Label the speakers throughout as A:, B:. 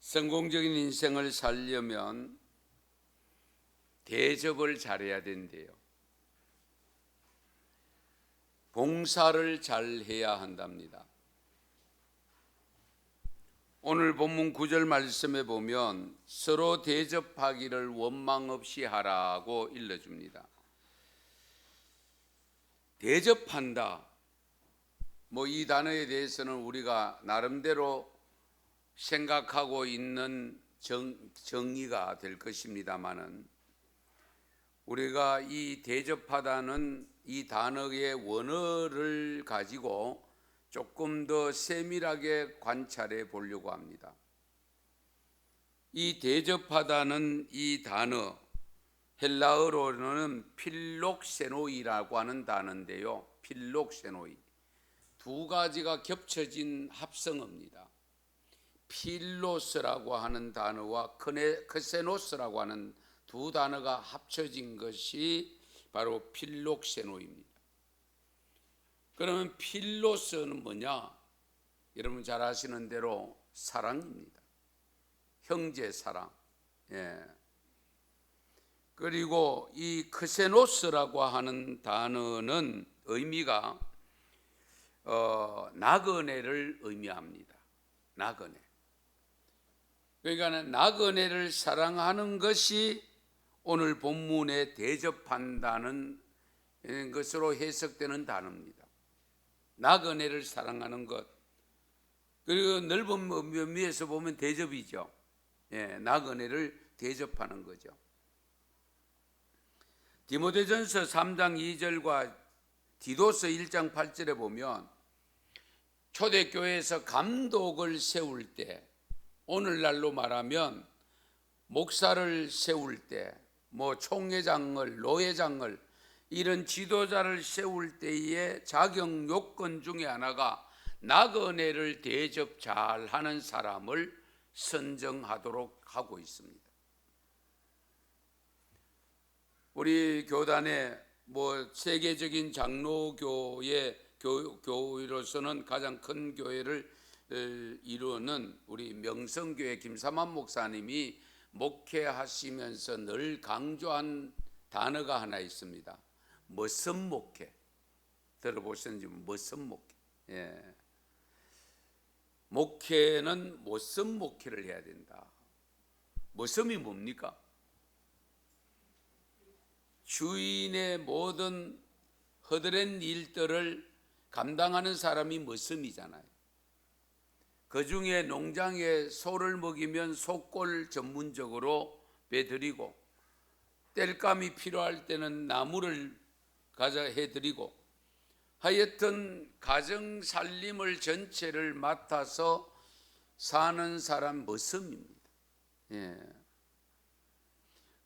A: 성공적인 인생을 살려면 대접을 잘해야 된대요. 봉사를 잘해야 한답니다. 오늘 본문 9절 말씀에 보면 서로 대접하기를 원망 없이 하라고 일러줍니다. 대접한다. 이 단어에 대해서는 우리가 나름대로 생각하고 있는 정의가 될 것입니다마는 우리가 이 대접하다는 이 단어의 원어를 가지고 조금 더 세밀하게 관찰해 보려고 합니다. 이 대접하다는 이 단어 헬라어로는 필록세노이라고 하는 단어인데요. 필록세노이 두 가지가 겹쳐진 합성어입니다. 필로스라고 하는 단어와 크세노스라고 하는 두 단어가 합쳐진 것이 바로 필록세노입니다. 그러면 필로스는 뭐냐? 여러분 잘 아시는 대로 사랑입니다. 형제 사랑. 그리고 이 크세노스라고 하는 단어는 의미가 나그네를 의미합니다. 나그네. 그러니까 나그네를 사랑하는 것이 오늘 본문에 대접한다는 것으로 해석되는 단어입니다. 나그네를 사랑하는 것. 그리고 넓은 의미에서 보면 대접이죠. 나그네를 대접하는 거죠. 디모데전서 3장 2절과 디도서 1장 8절에 보면 초대교회에서 감독을 세울 때, 오늘날로 말하면 목사를 세울 때, 총회장을, 노회장을, 이런 지도자를 세울 때의 자격 요건 중에 하나가 나그네를 대접 잘하는 사람을 선정하도록 하고 있습니다. 우리 교단의 세계적인 장로교의 교회로서는 가장 큰 교회를 이루는 우리 명성교회 김삼환 목사님이 목회하시면서 늘 강조한 단어가 하나 있습니다. 머슴 목회. 들어보셨는지 머슴 목회. 목회는 머슴 목회를 해야 된다. 머슴이 뭡니까? 주인의 모든 허드렛 일들을 감당하는 사람이 머슴이잖아요. 그 중에 농장에 소를 먹이면 소골 전문적으로 배드리고, 땔감이 필요할 때는 나무를 가져 해드리고, 하여튼 가정 살림을 전체를 맡아서 사는 사람 머슴입니다.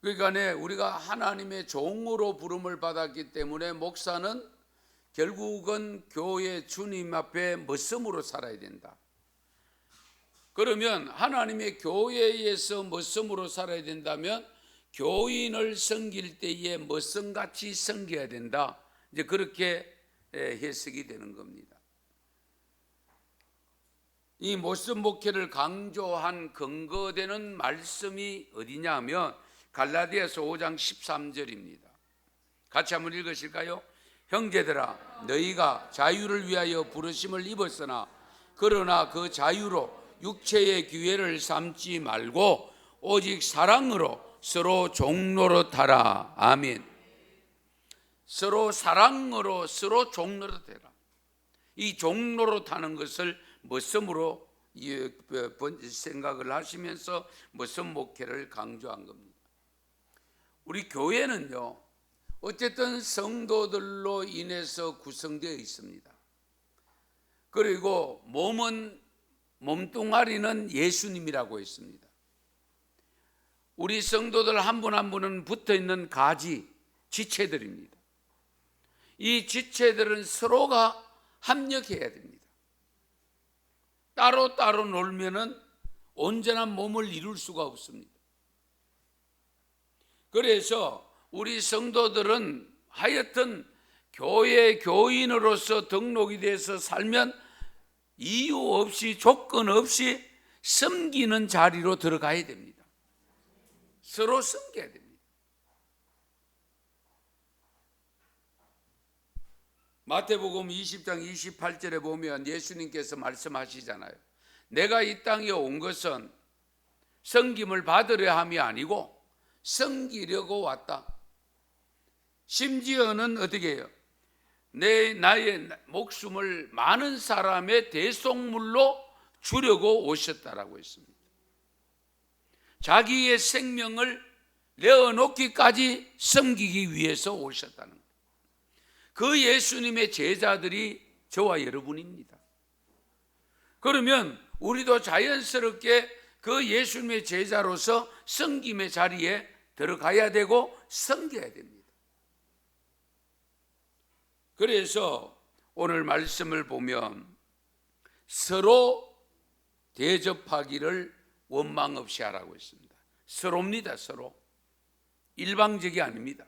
A: 그러니까 우리가 하나님의 종으로 부름을 받았기 때문에 목사는 결국은 교회 주님 앞에 머슴으로 살아야 된다. 그러면 하나님의 교회에서 머슴으로 살아야 된다면 교인을 섬길 때에 머슴같이 섬겨야 된다. 이제 그렇게 해석이 되는 겁니다. 이 머슴 목회를 강조한 근거되는 말씀이 어디냐면 갈라디아서 5장 13절입니다. 같이 한번 읽으실까요? 형제들아, 너희가 자유를 위하여 부르심을 입었으나 그러나 그 자유로 육체의 기회를 삼지 말고 오직 사랑으로 서로 종노릇하라. 아멘. 서로 사랑으로 서로 종노릇해라. 이 종노릇하는 것을 머슴으로 생각을 하시면서 머슴 목회를 강조한 겁니다. 우리 교회는요, 어쨌든 성도들로 인해서 구성되어 있습니다. 그리고 몸뚱아리는 예수님이라고 했습니다. 우리 성도들 한 분 한 분은 붙어있는 가지, 지체들입니다. 이 지체들은 서로가 합력해야 됩니다. 따로따로 놀면은 온전한 몸을 이룰 수가 없습니다. 그래서 우리 성도들은 하여튼 교회 교인으로서 등록이 돼서 살면 이유 없이 조건 없이 섬기는 자리로 들어가야 됩니다. 서로 섬겨야 됩니다. 마태복음 20장 28절에 보면 예수님께서 말씀하시잖아요. 내가 이 땅에 온 것은 섬김을 받으려 함이 아니고 섬기려고 왔다. 심지어는 어떻게 해요? 나의 목숨을 많은 사람의 대속물로 주려고 오셨다라고 했습니다. 자기의 생명을 내어놓기까지 섬기기 위해서 오셨다는 거예요. 그 예수님의 제자들이 저와 여러분입니다. 그러면 우리도 자연스럽게 그 예수님의 제자로서 섬김의 자리에 들어가야 되고 섬겨야 됩니다. 그래서 오늘 말씀을 보면 서로 대접하기를 원망 없이 하라고 했습니다. 서로입니다. 서로. 일방적이 아닙니다.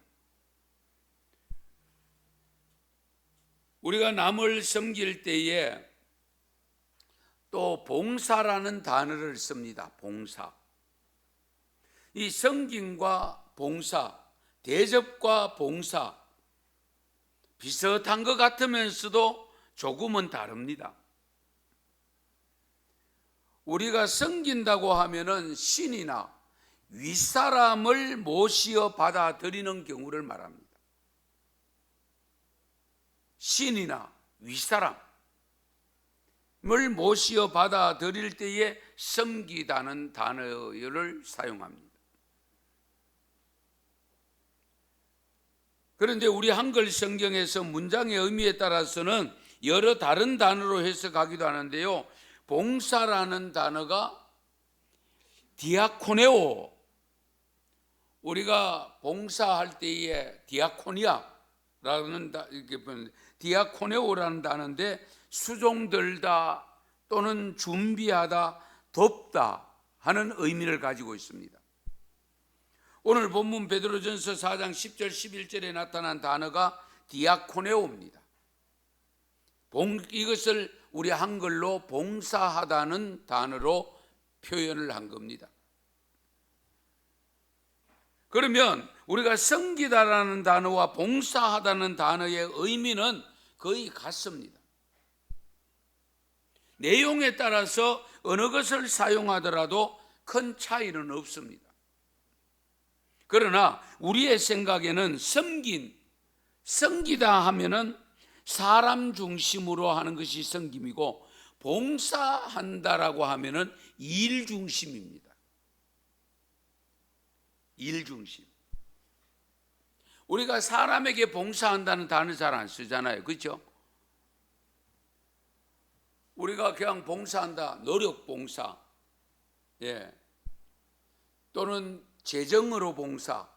A: 우리가 남을 섬길 때에 또 봉사라는 단어를 씁니다. 봉사. 이 섬김과 봉사, 대접과 봉사 비슷한 것 같으면서도 조금은 다릅니다. 우리가 섬긴다고 하면은 신이나 윗사람을 모시어 받아들이는 경우를 말합니다. 신이나 윗사람을 모시어 받아들일 때에 섬기다는 단어를 사용합니다. 그런데 우리 한글 성경에서 문장의 의미에 따라서는 여러 다른 단어로 해석하기도 하는데요. 봉사라는 단어가 디아코네오, 우리가 봉사할 때에 디아코니아라는 디아코네오라는 단어인데 수종들다 또는 준비하다, 돕다 하는 의미를 가지고 있습니다. 오늘 본문 베드로전서 4장 10절 11절에 나타난 단어가 디아코네오입니다. 이것을 우리 한글로 봉사하다는 단어로 표현을 한 겁니다. 그러면 우리가 섬기다라는 단어와 봉사하다는 단어의 의미는 거의 같습니다. 내용에 따라서 어느 것을 사용하더라도 큰 차이는 없습니다. 그러나 우리의 생각에는 섬기다 하면은 사람 중심으로 하는 것이 섬김이고 봉사한다라고 하면은 일 중심입니다. 일 중심. 우리가 사람에게 봉사한다는 단어 잘 안 쓰잖아요. 그렇죠? 우리가 그냥 봉사한다, 노력 봉사, 또는 재정으로 봉사,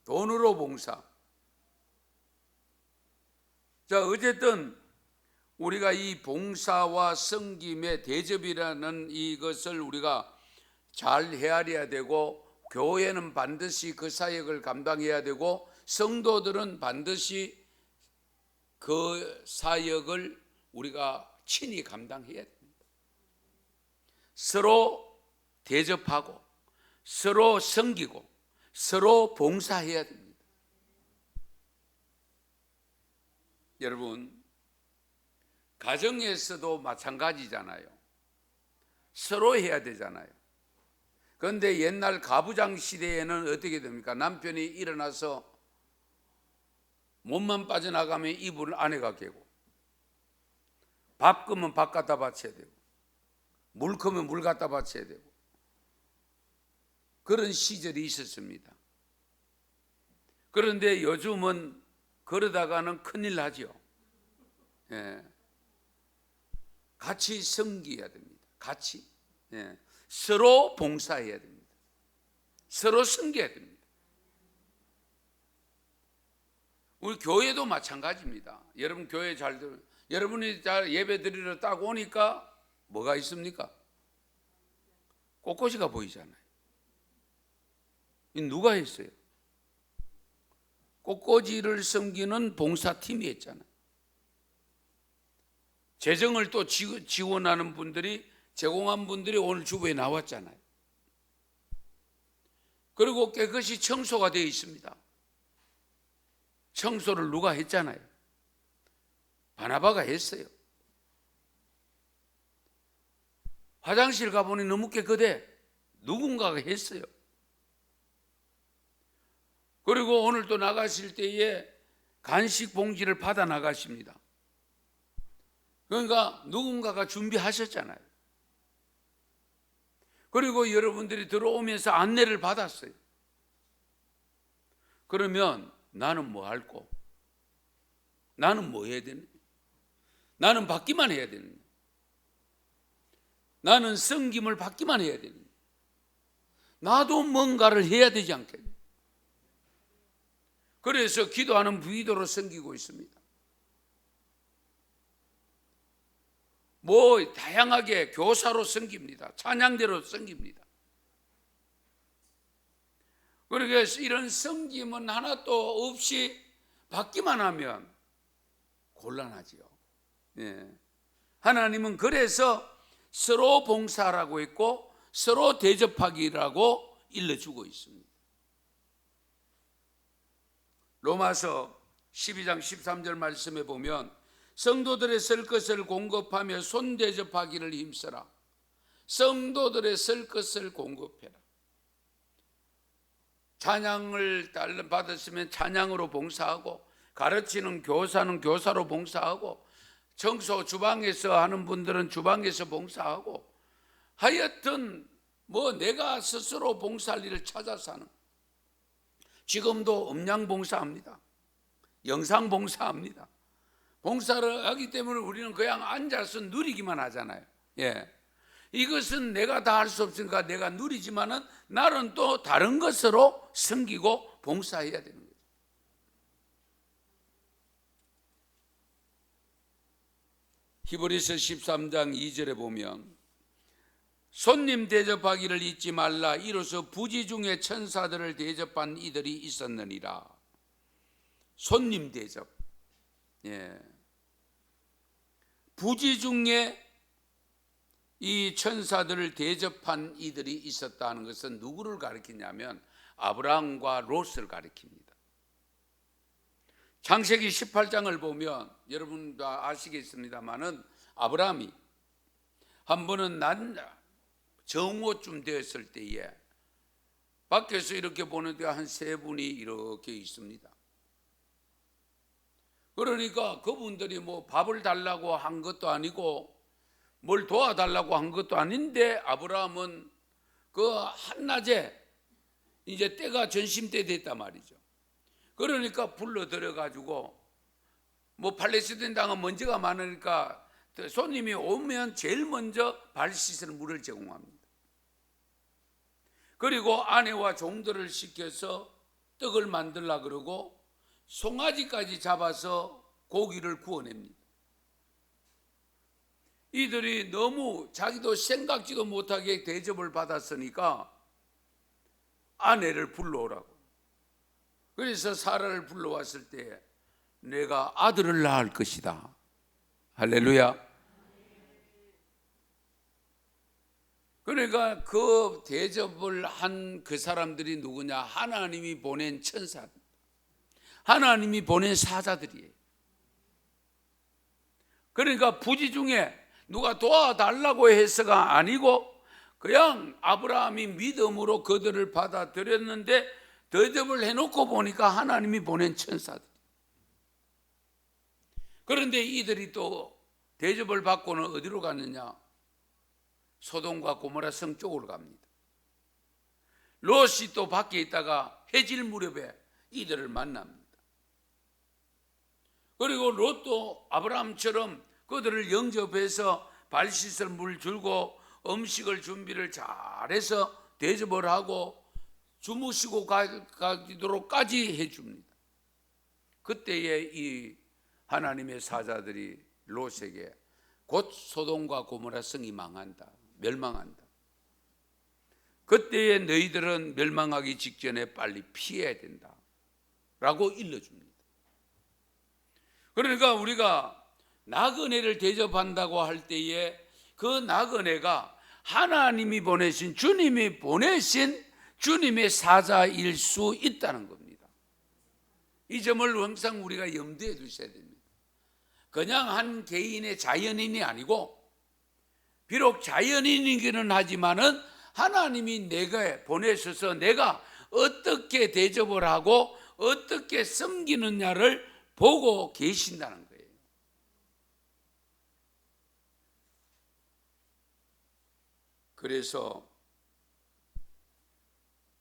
A: 돈으로 봉사. 자, 어쨌든 우리가 이 봉사와 섬김의 대접이라는 이것을 우리가 잘 헤아려야 되고, 교회는 반드시 그 사역을 감당해야 되고, 성도들은 반드시 그 사역을 우리가 친히 감당해야 됩니다. 서로 대접하고 서로 섬기고 서로 봉사해야 됩니다. 여러분, 가정에서도 마찬가지잖아요. 서로 해야 되잖아요. 그런데 옛날 가부장 시대에는 어떻게 됩니까? 남편이 일어나서 몸만 빠져나가면 이불을 아내가 개고, 밥 끄면 밥 갖다 바쳐야 되고, 물 크면 물 갖다 바쳐야 되고, 그런 시절이 있었습니다. 그런데 요즘은 그러다가는 큰일 나죠. 같이 섬겨야 됩니다. 같이. 서로 봉사해야 됩니다. 서로 섬겨야 됩니다. 우리 교회도 마찬가지입니다. 여러분 교회 잘 들어요. 여러분이 잘 예배 드리러 딱 오니까 뭐가 있습니까? 꽃꽂이가 보이잖아요. 누가 했어요? 꽃꽂이를 섬기는 봉사팀이 했잖아요. 재정을 또 지원하는 분들이 제공한 분들이 오늘 주부에 나왔잖아요. 그리고 깨끗이 청소가 되어 있습니다. 청소를 누가 했잖아요. 바나바가 했어요. 화장실 가보니 너무 깨끗해. 누군가가 했어요. 그리고 오늘 또 나가실 때에 간식 봉지를 받아 나가십니다. 그러니까 누군가가 준비하셨잖아요. 그리고 여러분들이 들어오면서 안내를 받았어요. 그러면 나는 뭐 할꼬? 나는 뭐 해야 되는? 나는 받기만 해야 되는? 나는 섬김을 받기만 해야 되는? 나도 뭔가를 해야 되지 않겠니? 그래서 기도하는 부기도로 섬기고 있습니다. 뭐 다양하게 교사로 섬깁니다. 찬양대로 섬깁니다. 그러니까 이런 섬김은 하나도 없이 받기만 하면 곤란하지요. 예. 하나님은 그래서 서로 봉사라고 했고 서로 대접하기라고 일러주고 있습니다. 로마서 12장 13절 말씀에 보면 성도들의 쓸 것을 공급하며 손 대접하기를 힘써라. 성도들의 쓸 것을 공급해라. 찬양을 받았으면 찬양으로 봉사하고, 가르치는 교사는 교사로 봉사하고, 청소 주방에서 하는 분들은 주방에서 봉사하고, 하여튼 뭐 내가 스스로 봉사할 일을 찾아서 하는. 지금도 음량 봉사합니다. 영상 봉사합니다. 봉사를 하기 때문에 우리는 그냥 앉아서 누리기만 하잖아요. 예. 이것은 내가 다 할 수 없으니까 내가 누리지만은 나는 또 다른 것으로 섬기고 봉사해야 되는 거죠. 히브리서 13장 2절에 보면 손님 대접하기를 잊지 말라. 이로써 부지 중에 천사들을 대접한 이들이 있었느니라. 손님 대접. 예. 부지 중에 이 천사들을 대접한 이들이 있었다는 것은 누구를 가리키냐면 아브라함과 롯을 가리킵니다. 창세기 18장을 보면 여러분 다 아시겠습니다마는 아브라함이 한 번은 정오쯤 되었을 때에 밖에서 이렇게 보는데 한 세 분이 이렇게 있습니다. 그러니까 그분들이 뭐 밥을 달라고 한 것도 아니고 뭘 도와달라고 한 것도 아닌데 아브라함은 그 한낮에 이제 때가 전심때 됐단 말이죠. 그러니까 불러들여 가지고 뭐 팔레스타인 땅은 먼지가 많으니까 손님이 오면 제일 먼저 발 씻을 물을 제공합니다. 그리고 아내와 종들을 시켜서 떡을 만들라 그러고 송아지까지 잡아서 고기를 구워냅니다. 이들이 너무 자기도 생각지도 못하게 대접을 받았으니까 아내를 불러오라고. 그래서 사라를 불러왔을 때 내가 아들을 낳을 것이다. 할렐루야. 그러니까 그 대접을 한 그 사람들이 누구냐? 하나님이 보낸 천사, 하나님이 보낸 사자들이에요. 그러니까 부지 중에 누가 도와달라고 해서가 아니고 그냥 아브라함이 믿음으로 그들을 받아들였는데 대접을 해놓고 보니까 하나님이 보낸 천사들. 그런데 이들이 또 대접을 받고는 어디로 갔느냐? 소돔과 고모라 성 쪽으로 갑니다. 롯이 또 밖에 있다가 해질 무렵에 이들을 만납니다. 그리고 롯도 아브라함처럼 그들을 영접해서 발 씻을 물 줄고 음식을 준비를 잘해서 대접을 하고 주무시고 가기도록까지 해줍니다. 그때에 이 하나님의 사자들이 롯에게 곧 소돔과 고모라 성이 망한다, 멸망한다. 그때에 너희들은 멸망하기 직전에 빨리 피해야 된다 라고 일러줍니다. 그러니까 우리가 나그네를 대접한다고 할 때에 그 나그네가 하나님이 보내신, 주님이 보내신 주님의 사자일 수 있다는 겁니다. 이 점을 항상 우리가 염두에 두셔야 됩니다. 그냥 한 개인의 자연인이 아니고, 비록 자연인이기는 하지만은 하나님이 내가 보내셔서 내가 어떻게 대접을 하고 어떻게 섬기느냐를 보고 계신다는 거예요. 그래서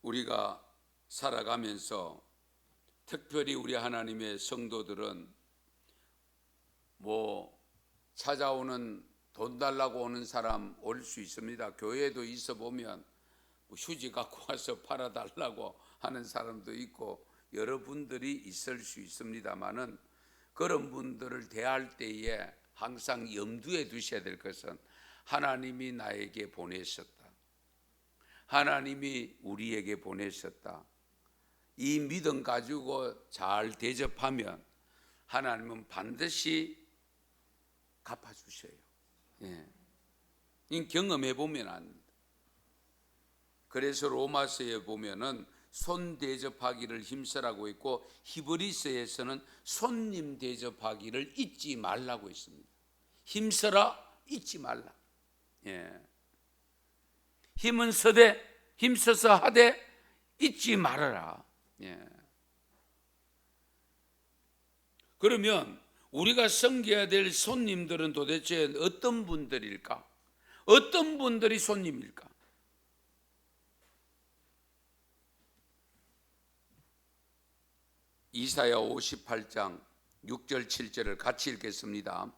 A: 우리가 살아가면서 특별히 우리 하나님의 성도들은 찾아오는 돈 달라고 오는 사람 올 수 있습니다. 교회에도 있어 보면 휴지 갖고 와서 팔아달라고 하는 사람도 있고 여러분들이 있을 수 있습니다만은, 그런 분들을 대할 때에 항상 염두에 두셔야 될 것은 하나님이 나에게 보내셨다, 하나님이 우리에게 보내셨다. 이 믿음 가지고 잘 대접하면 하나님은 반드시 갚아주셔요. 이 경험해 보면 압니다. 그래서 로마서에 보면은 손 대접하기를 힘쓰라고 있고, 히브리서에서는 손님 대접하기를 잊지 말라고 있습니다. 힘써라, 잊지 말라. 힘은 서되 힘써서 하되 잊지 말아라. 그러면 우리가 섬겨야 될 손님들은 도대체 어떤 분들일까? 어떤 분들이 손님일까? 이사야 58장 6절 7절을 같이 읽겠습니다.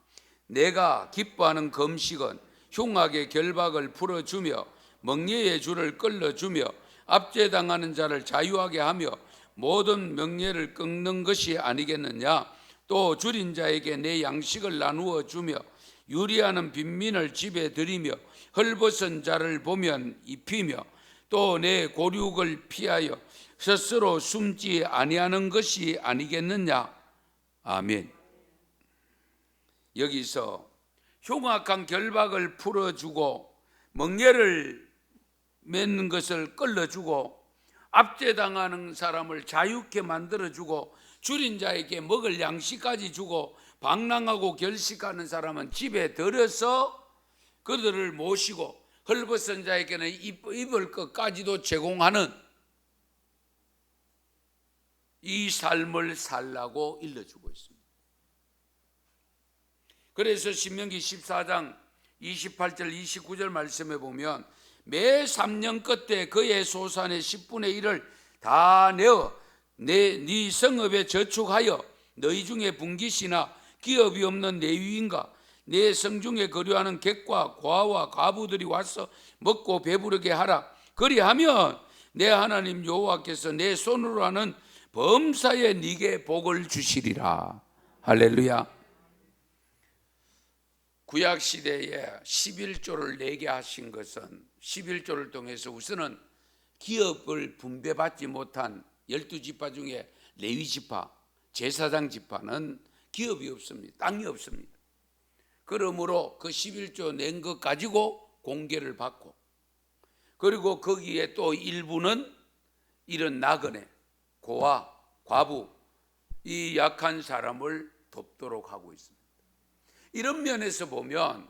A: 내가 기뻐하는 금식은 흉악의 결박을 풀어주며 멍에의 줄을 끌어주며 압제당하는 자를 자유하게 하며 모든 명예를 끊는 것이 아니겠느냐. 또 줄인 자에게 내 양식을 나누어 주며 유리하는 빈민을 집에 들이며 헐벗은 자를 보면 입히며 또 내 고륙을 피하여 스스로 숨지 아니하는 것이 아니겠느냐. 아멘. 여기서 흉악한 결박을 풀어주고 멍에를 맺는 것을 끌어주고 압제당하는 사람을 자유케 만들어주고 줄인 자에게 먹을 양식까지 주고 방랑하고 결식하는 사람은 집에 들여서 그들을 모시고 헐벗은 자에게는 입을 것까지도 제공하는 이 삶을 살라고 일러주고 있습니다. 그래서 신명기 14장 28절 29절 말씀에 보면 매 3년 끝에 그의 소산의 10분의 1을 다 내어 네 성읍에 저축하여 너희 중에 분깃이나 기업이 없는 레위인과 내 성중에 거류하는 객과 과와 과부들이 와서 먹고 배부르게 하라. 그리하면 내 하나님 여호와께서 내 손으로 하는 범사에 네게 복을 주시리라. 할렐루야. 구약 시대에 11조를 내게 하신 것은 11조를 통해서 우선은 기업을 분배받지 못한 12지파 중에 레위지파, 제사장 지파는 기업이 없습니다. 땅이 없습니다. 그러므로 그 11조 낸 것 가지고 공개를 받고, 그리고 거기에 또 일부는 이런 나그네, 고아, 과부, 이 약한 사람을 돕도록 하고 있습니다. 이런 면에서 보면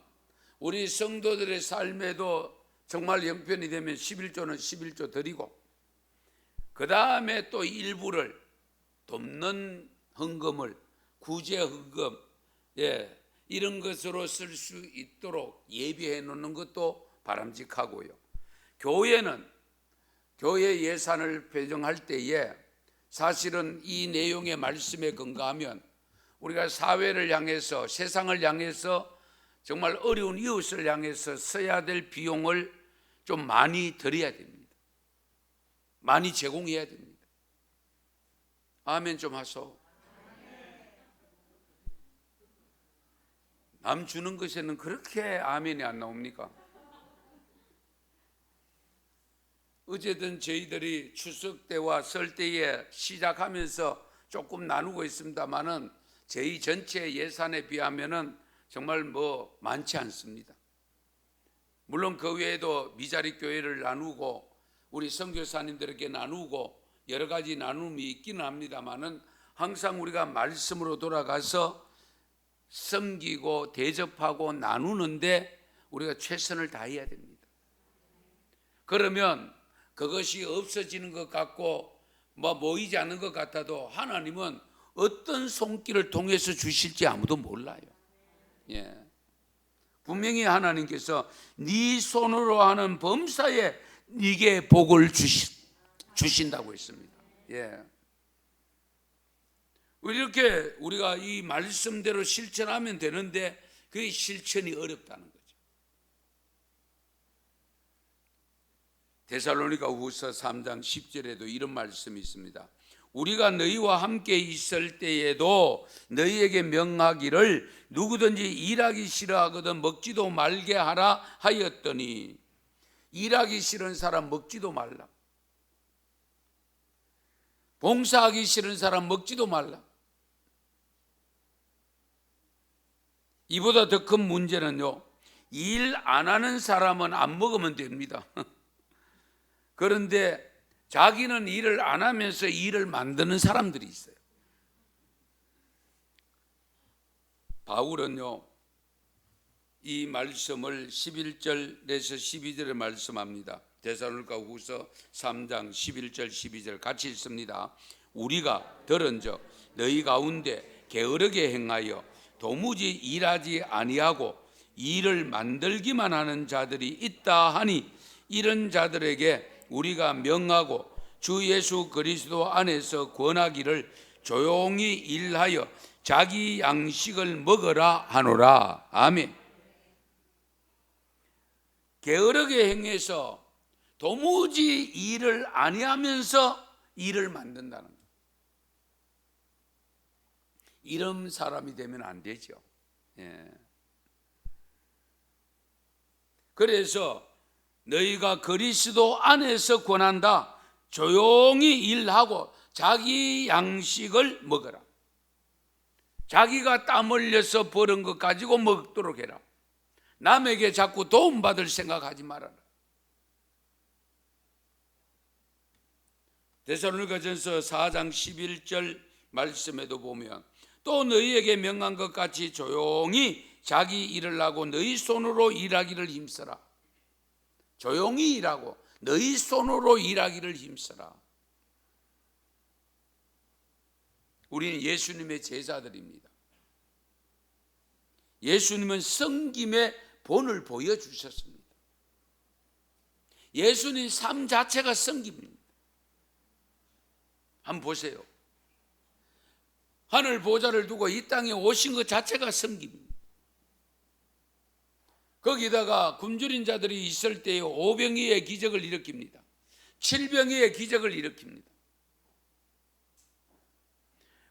A: 우리 성도들의 삶에도 정말 형편이 되면 11조는 11조 드리고, 그 다음에 또 일부를 돕는 헌금을 구제 헌금, 이런 것으로 쓸 수 있도록 예비해 놓는 것도 바람직하고요. 교회는 교회 예산을 배정할 때에 사실은 이 내용의 말씀에 근거하면 우리가 사회를 향해서, 세상을 향해서, 정말 어려운 이웃을 향해서 써야 될 비용을 좀 많이 드려야 됩니다. 많이 제공해야 됩니다. 아멘 좀 하소. 남 주는 것에는 그렇게 아멘이 안 나옵니까? 어쨌든 저희들이 추석 때와 설 때에 시작하면서 조금 나누고 있습니다만은 저희 전체 예산에 비하면은 정말 많지 않습니다. 물론 그 외에도 미자리 교회를 나누고 우리 선교사님들에게 나누고 여러 가지 나눔이 있기는 합니다만은 항상 우리가 말씀으로 돌아가서 섬기고 대접하고 나누는데 우리가 최선을 다해야 됩니다. 그러면 그것이 없어지는 것 같고 모이지 않는 것 같아도 하나님은 어떤 손길을 통해서 주실지 아무도 몰라요. 예. 분명히 하나님께서 네 손으로 하는 범사에 네게 복을 주신다고 했습니다. 예. 이렇게 우리가 이 말씀대로 실천하면 되는데 그게 실천이 어렵다는 거죠. 데살로니가 후서 3장 10절에도 이런 말씀이 있습니다. 우리가 너희와 함께 있을 때에도 너희에게 명하기를 누구든지 일하기 싫어하거든 먹지도 말게 하라 하였더니, 일하기 싫은 사람 먹지도 말라, 봉사하기 싫은 사람 먹지도 말라. 이보다 더 큰 문제는요, 일 안 하는 사람은 안 먹으면 됩니다. 그런데 자기는 일을 안 하면서 일을 만드는 사람들이 있어요. 바울은요, 이 말씀을 11절에서 12절에 말씀합니다. 데살로니가 후서 3장 11절 12절 같이 읽습니다. 우리가 들은즉 너희 가운데 게으르게 행하여 도무지 일하지 아니하고 일을 만들기만 하는 자들이 있다 하니, 이런 자들에게 우리가 명하고 주 예수 그리스도 안에서 권하기를 조용히 일하여 자기 양식을 먹으라 하노라. 아멘. 게으르게 행해서 도무지 일을 아니하면서 일을 만든다는 거예요. 이런 사람이 되면 안 되죠. 예. 그래서 너희가 그리스도 안에서 권한다. 조용히 일하고 자기 양식을 먹어라. 자기가 땀 흘려서 버는 것 가지고 먹도록 해라. 남에게 자꾸 도움받을 생각하지 말아라. 데살로니가전서 4장 11절 말씀에도 보면 또 너희에게 명한 것 같이 조용히 자기 일을 하고 너희 손으로 일하기를 힘써라. 조용히 일하고 너희 손으로 일하기를 힘써라. 우리는 예수님의 제자들입니다. 예수님은 섬김의 본을 보여주셨습니다. 예수님 삶 자체가 섬김입니다. 한번 보세요. 하늘 보좌를 두고 이 땅에 오신 것 자체가 섬김입니다. 거기다가 굶주린 자들이 있을 때에 오병이의 기적을 일으킵니다. 칠병이의 기적을 일으킵니다.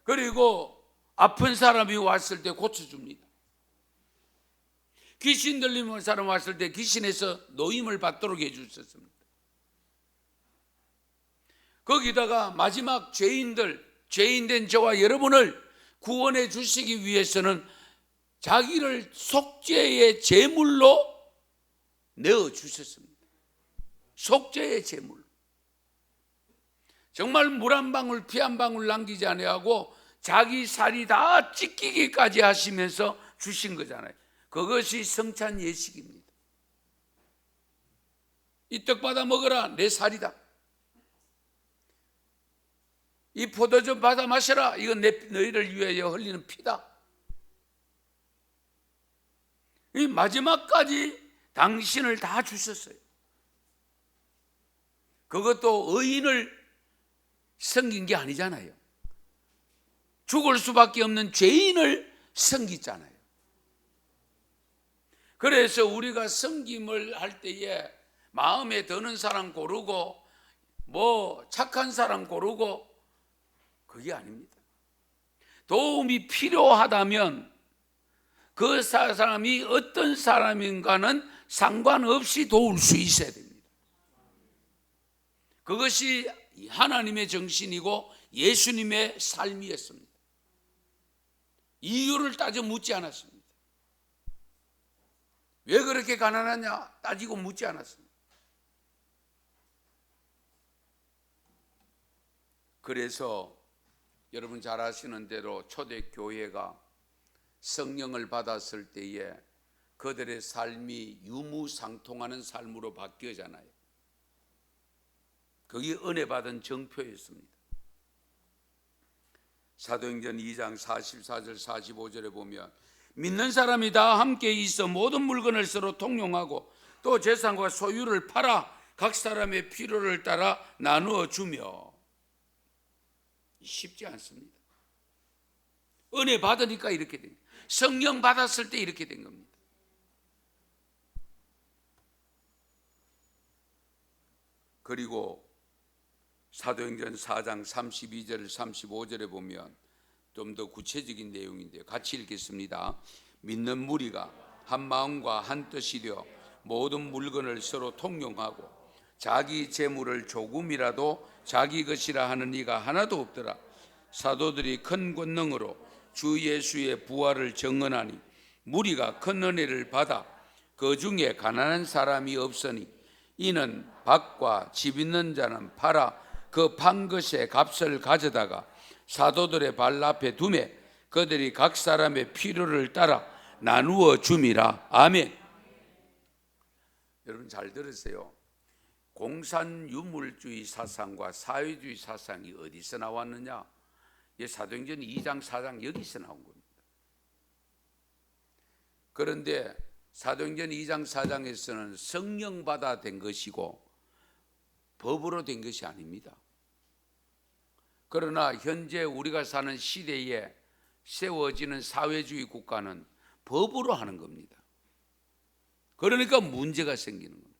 A: 그리고 아픈 사람이 왔을 때 고쳐줍니다. 귀신 들리는 사람 왔을 때 귀신에서 노임을 받도록 해주셨습니다. 거기다가 마지막 죄인된 저와 여러분을 구원해 주시기 위해서는 자기를 속죄의 제물로 내어 주셨습니다. 속죄의 제물. 정말 물 한 방울 피 한 방울 남기지 아니하고 자기 살이 다 찢기기까지 하시면서 주신 거잖아요. 그것이 성찬 예식입니다. 이 떡 받아 먹어라, 내 살이다. 이 포도주 받아 마셔라, 이건 너희를 위하여 흘리는 피다. 이 마지막까지 당신을 다 주셨어요. 그것도 의인을 섬긴 게 아니잖아요. 죽을 수밖에 없는 죄인을 섬기잖아요. 그래서 우리가 섬김을 할 때에 마음에 드는 사람 고르고 착한 사람 고르고 그게 아닙니다. 도움이 필요하다면 그 사람이 어떤 사람인가는 상관없이 도울 수 있어야 됩니다. 그것이 하나님의 정신이고 예수님의 삶이었습니다. 이유를 따져 묻지 않았습니다. 왜 그렇게 가난하냐 따지고 묻지 않았습니다. 그래서 여러분 잘 아시는 대로 초대교회가 성령을 받았을 때에 그들의 삶이 유무상통하는 삶으로 바뀌어잖아요. 그게 은혜 받은 정표였습니다. 사도행전 2장 44절 45절에 보면 믿는 사람이 다 함께 있어 모든 물건을 서로 통용하고 또 재산과 소유를 팔아 각 사람의 필요를 따라 나누어 주며. 쉽지 않습니다. 은혜 받으니까 이렇게 된 거예요. 성령 받았을 때 이렇게 된 겁니다. 그리고 사도행전 4장 32절 35절에 보면 좀 더 구체적인 내용인데요. 같이 읽겠습니다. 믿는 무리가 한 마음과 한 뜻이 되어 모든 물건을 서로 통용하고 자기 재물을 조금이라도 자기 것이라 하는 이가 하나도 없더라. 사도들이 큰 권능으로 주 예수의 부활을 증언하니 무리가 큰 은혜를 받아 그 중에 가난한 사람이 없으니 이는 밭과 집 있는 자는 팔아 그 판 것의 값을 가져다가 사도들의 발 앞에 두매 그들이 각 사람의 필요를 따라 나누어 줌이라. 아멘. 여러분 잘 들으세요. 공산유물주의 사상과 사회주의 사상이 어디서 나왔느냐? 이 사도행전 2장 4장 여기서 나온 겁니다. 그런데 사도행전 2장 4장에서는 성령 받아 된 것이고 법으로 된 것이 아닙니다. 그러나 현재 우리가 사는 시대에 세워지는 사회주의 국가는 법으로 하는 겁니다. 그러니까 문제가 생기는 겁니다.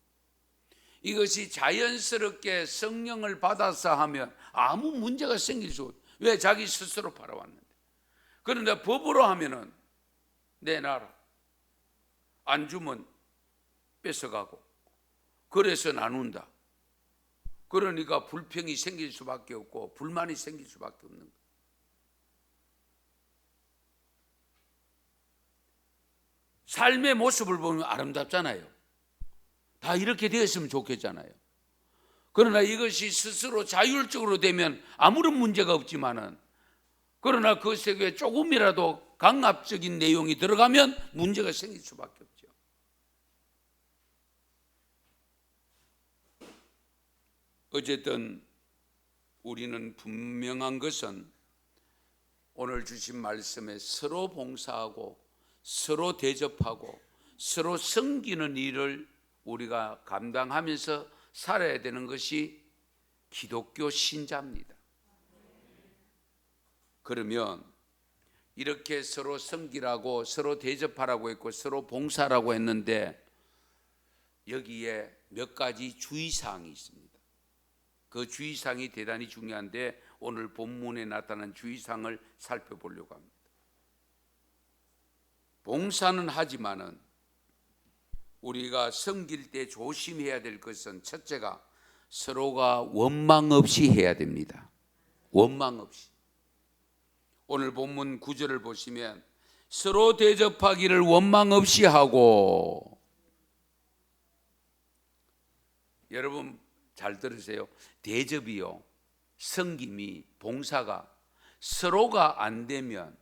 A: 이것이 자연스럽게 성령을 받아서 하면 아무 문제가 생길 수 없어요. 왜? 자기 스스로 팔아왔는데. 그런데 법으로 하면은 내놔라, 안 주면 뺏어가고 그래서 나눈다. 그러니까 불평이 생길 수밖에 없고 불만이 생길 수밖에 없는 거예요. 삶의 모습을 보면 아름답잖아요. 다 이렇게 되었으면 좋겠잖아요. 그러나 이것이 스스로 자율적으로 되면 아무런 문제가 없지만은, 그러나 그 세계에 조금이라도 강압적인 내용이 들어가면 문제가 생길 수밖에 없죠. 어쨌든 우리는 분명한 것은 오늘 주신 말씀에 서로 봉사하고 서로 대접하고 서로 섬기는 일을 우리가 감당하면서 살아야 되는 것이 기독교 신자입니다. 그러면 이렇게 서로 섬기라고 서로 대접하라고 했고 서로 봉사라고 했는데 여기에 몇 가지 주의사항이 있습니다. 그 주의사항이 대단히 중요한데 오늘 본문에 나타난 주의사항을 살펴보려고 합니다. 봉사는 하지만은 우리가 섬길 때 조심해야 될 것은 첫째가 서로가 원망 없이 해야 됩니다. 원망 없이. 오늘 본문 9절을 보시면 서로 대접하기를 원망 없이 하고, 여러분 잘 들으세요. 대접이요, 섬김이, 봉사가 서로가 안 되면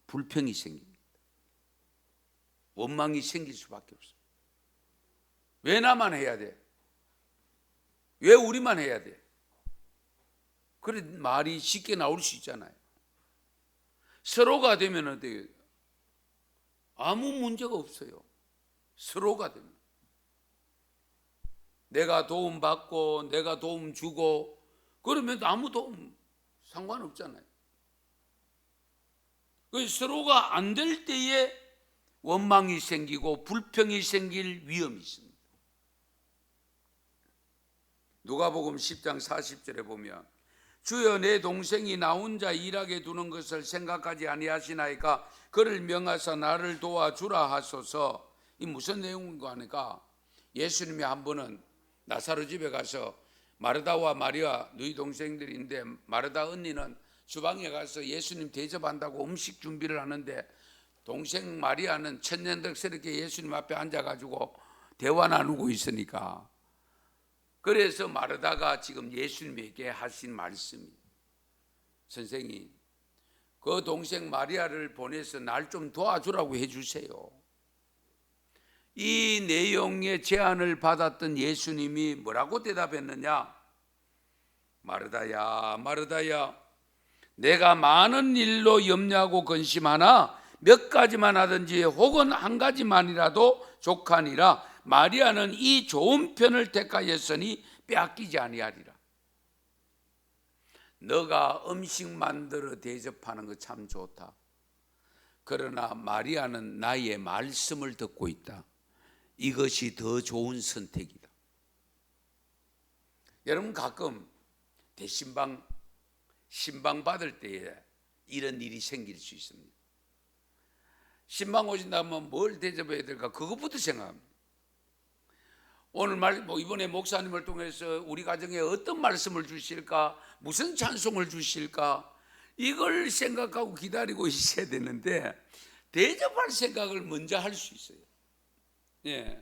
A: 불평이 생깁니다. 원망이 생길 수밖에 없어요. 왜 나만 해야 돼? 왜 우리만 해야 돼? 그래 말이 쉽게 나올 수 있잖아요. 서로가 되면 어때요? 아무 문제가 없어요. 서로가 되면. 내가 도움 받고 내가 도움 주고 그러면 아무 도움 상관없잖아요. 서로가 안 될 때에 원망이 생기고 불평이 생길 위험이 있습니다. 누가복음 10장 40절에 보면 주여 내 동생이 나 혼자 일하게 두는 것을 생각하지 아니하시나이까 그를 명하사 나를 도와주라 하소서. 이 무슨 내용인가 하니까 예수님이 한 번은 나사로 집에 가서 마르다와 마리아 너희 동생들인데 마르다 언니는 주방에 가서 예수님 대접한다고 음식 준비를 하는데 동생 마리아는 천연덕스럽게 예수님 앞에 앉아가지고 대화 나누고 있으니까, 그래서 마르다가 지금 예수님에게 하신 말씀이, 선생님 그 동생 마리아를 보내서 날 좀 도와주라고 해주세요. 이 내용의 제안을 받았던 예수님이 뭐라고 대답했느냐? 마르다야, 마르다야, 내가 많은 일로 염려하고 근심하나 몇 가지만 하든지 혹은 한 가지만이라도 족하니라. 마리아는 이 좋은 편을 택하였으니 빼앗기지 아니하리라. 너가 음식 만들어 대접하는 거 참 좋다. 그러나 마리아는 나의 말씀을 듣고 있다. 이것이 더 좋은 선택이다. 여러분, 가끔 신방 받을 때에 이런 일이 생길 수 있습니다. 신방 오신다면 뭘 대접해야 될까? 그것부터 생각합니다. 오늘 이번에 목사님을 통해서 우리 가정에 어떤 말씀을 주실까? 무슨 찬송을 주실까? 이걸 생각하고 기다리고 있어야 되는데, 대접할 생각을 먼저 할 수 있어요. 예.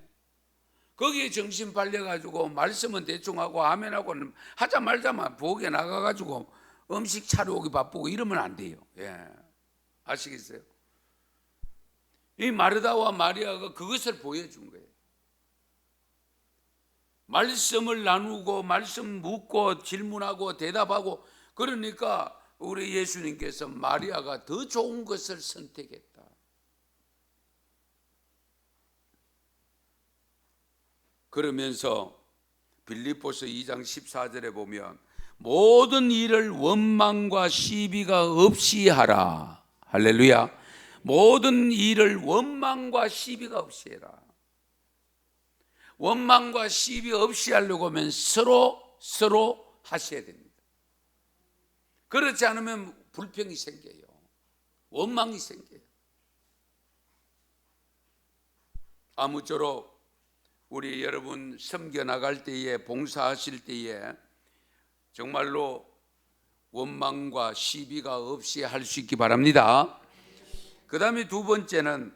A: 거기에 정신 팔려가지고 말씀은 대충 하고 아멘하고 하자 말자만 부엌에 나가가지고 음식 차려오기 바쁘고 이러면 안 돼요. 예. 아시겠어요? 이 마르다와 마리아가 그것을 보여준 거예요. 말씀을 나누고 말씀 묻고 질문하고 대답하고, 그러니까 우리 예수님께서 마리아가 더 좋은 것을 선택했다. 그러면서 빌립보서 2장 14절에 보면 모든 일을 원망과 시비가 없이 하라. 할렐루야. 모든 일을 원망과 시비가 없이 해라. 원망과 시비 없이 하려고 하면 서로 하셔야 됩니다. 그렇지 않으면 불평이 생겨요. 원망이 생겨요. 아무쪼록 우리 여러분 섬겨나갈 때에, 봉사하실 때에 정말로 원망과 시비가 없이 할 수 있기 바랍니다. 그 다음에 두 번째는,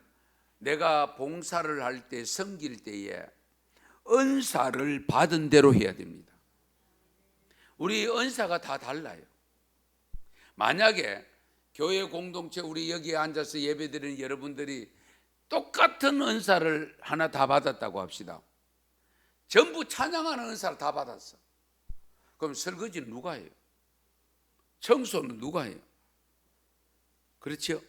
A: 내가 봉사를 할 때, 섬길 때에 은사를 받은 대로 해야 됩니다. 우리 은사가 다 달라요. 만약에 교회 공동체, 우리 여기에 앉아서 예배드리는 여러분들이 똑같은 은사를 하나 다 받았다고 합시다. 전부 찬양하는 은사를 다 받았어. 그럼 설거지는 누가 해요? 청소는 누가 해요? 그렇죠?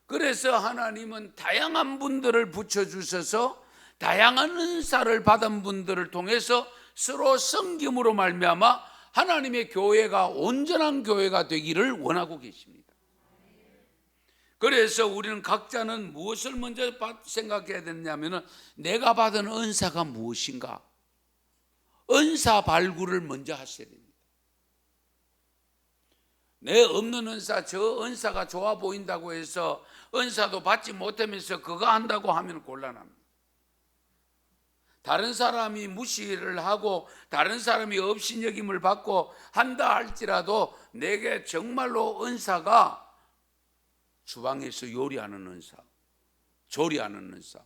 A: 그래서 하나님은 다양한 분들을 붙여주셔서 다양한 은사를 받은 분들을 통해서 서로 섬김으로 말미암아 하나님의 교회가 온전한 교회가 되기를 원하고 계십니다. 그래서 우리는 각자는 무엇을 먼저 생각해야 되냐면, 내가 받은 은사가 무엇인가? 은사 발굴을 먼저 하셔야 됩니다. 내 없는 은사, 저 은사가 좋아 보인다고 해서 은사도 받지 못하면서 그거 한다고 하면 곤란합니다. 다른 사람이 무시를 하고 다른 사람이 업신여김을 받고 한다 할지라도, 내게 정말로 은사가 주방에서 요리하는 은사, 조리하는 은사,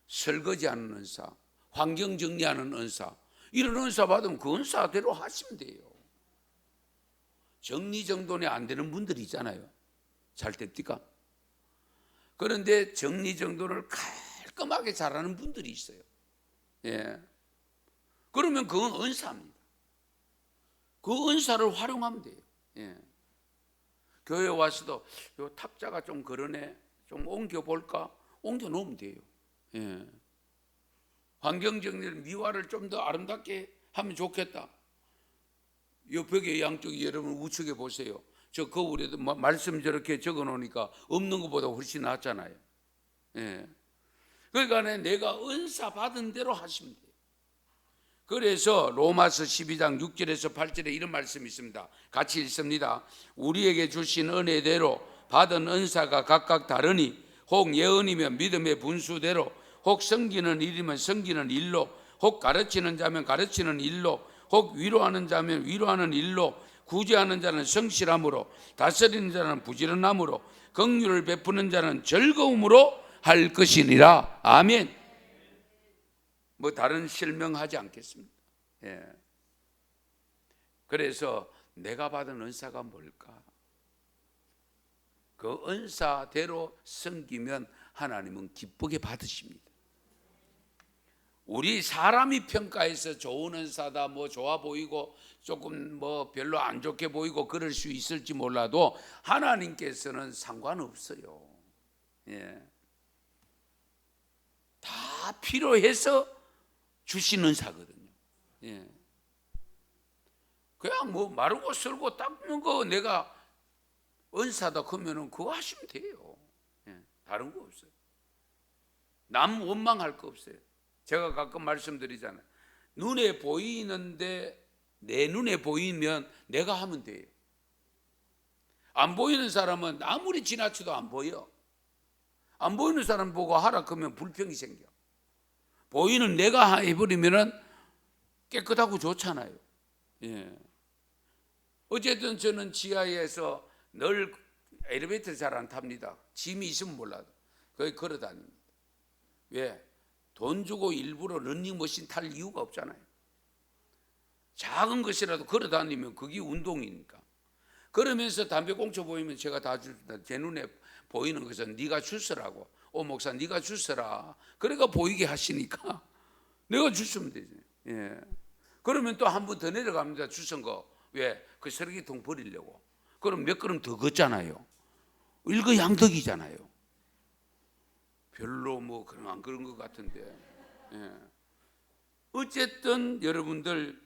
A: 설거지하는 은사, 환경 정리하는 은사, 이런 은사 받으면 그 은사대로 하시면 돼요. 정리정돈이 안 되는 분들이 있잖아요. 잘 됩니까? 그런데 정리정돈을 깔끔하게 잘하는 분들이 있어요. 예. 그러면 그건 은사입니다. 그 은사를 활용하면 돼요. 예. 교회 와서도 요 탁자가 좀 그러네, 좀 옮겨볼까? 옮겨 놓으면 돼요. 예. 환경정리를, 미화를 좀 더 아름답게 하면 좋겠다. 요 벽의 양쪽에 여러분 우측에 보세요. 저 거울에도 말씀 저렇게 적어 놓으니까 없는 것보다 훨씬 낫잖아요. 예. 그러니까 내가 은사 받은 대로 하시면 돼요. 그래서 로마서 12장 6절에서 8절에 이런 말씀이 있습니다. 같이 읽습니다. 우리에게 주신 은혜대로 받은 은사가 각각 다르니, 혹 예언이면 믿음의 분수대로, 혹 섬기는 일이면 섬기는 일로, 혹 가르치는 자면 가르치는 일로, 혹 위로하는 자면 위로하는 일로, 구제하는 자는 성실함으로, 다스리는 자는 부지런함으로, 긍휼을 베푸는 자는 즐거움으로 할 것이니라. 아멘. 뭐 다른 설명하지 않겠습니다. 예. 그래서 내가 받은 은사가 뭘까? 그 은사대로 섬기면 하나님은 기쁘게 받으십니다. 우리 사람이 평가해서 좋은 은사다, 뭐 좋아 보이고 조금 뭐 별로 안 좋게 보이고 그럴 수 있을지 몰라도 하나님께서는 상관없어요. 예. 다 필요해서 주신 은사거든요. 예. 그냥 뭐 마르고 썰고 닦는 거 내가 은사다 그러면은 그거 하시면 돼요. 예. 다른 거 없어요. 남 원망할 거 없어요. 제가 가끔 말씀드리잖아요. 눈에 보이는데 내 눈에 보이면 내가 하면 돼요. 안 보이는 사람은 아무리 지나쳐도 안 보여. 안 보이는 사람 보고 하라 그러면 불평이 생겨. 보이는 내가 해버리면은 깨끗하고 좋잖아요. 예. 어쨌든 저는 지하에서 늘 엘리베이터 잘 안 탑니다. 짐이 있으면 몰라도 거기 걸어 다닙니다. 왜? 돈 주고 일부러 러닝머신 탈 이유가 없잖아요. 작은 것이라도 걸어 다니면 그게 운동이니까. 그러면서 담배꽁초 보이면 제가 다 줍니다. 제 눈에 보이는 것은 네가 주스라고. 목사 네가 주스라. 그러니까 보이게 하시니까 내가 주스면 되지. 예. 그러면 또 한 번 더 내려갑니다. 주선 거. 왜? 그 쓰레기통 버리려고. 그럼 몇 걸음 더 걷잖아요. 일거양득이잖아요. 별로 뭐 안 그런 것 같은데. 예. 어쨌든 여러분들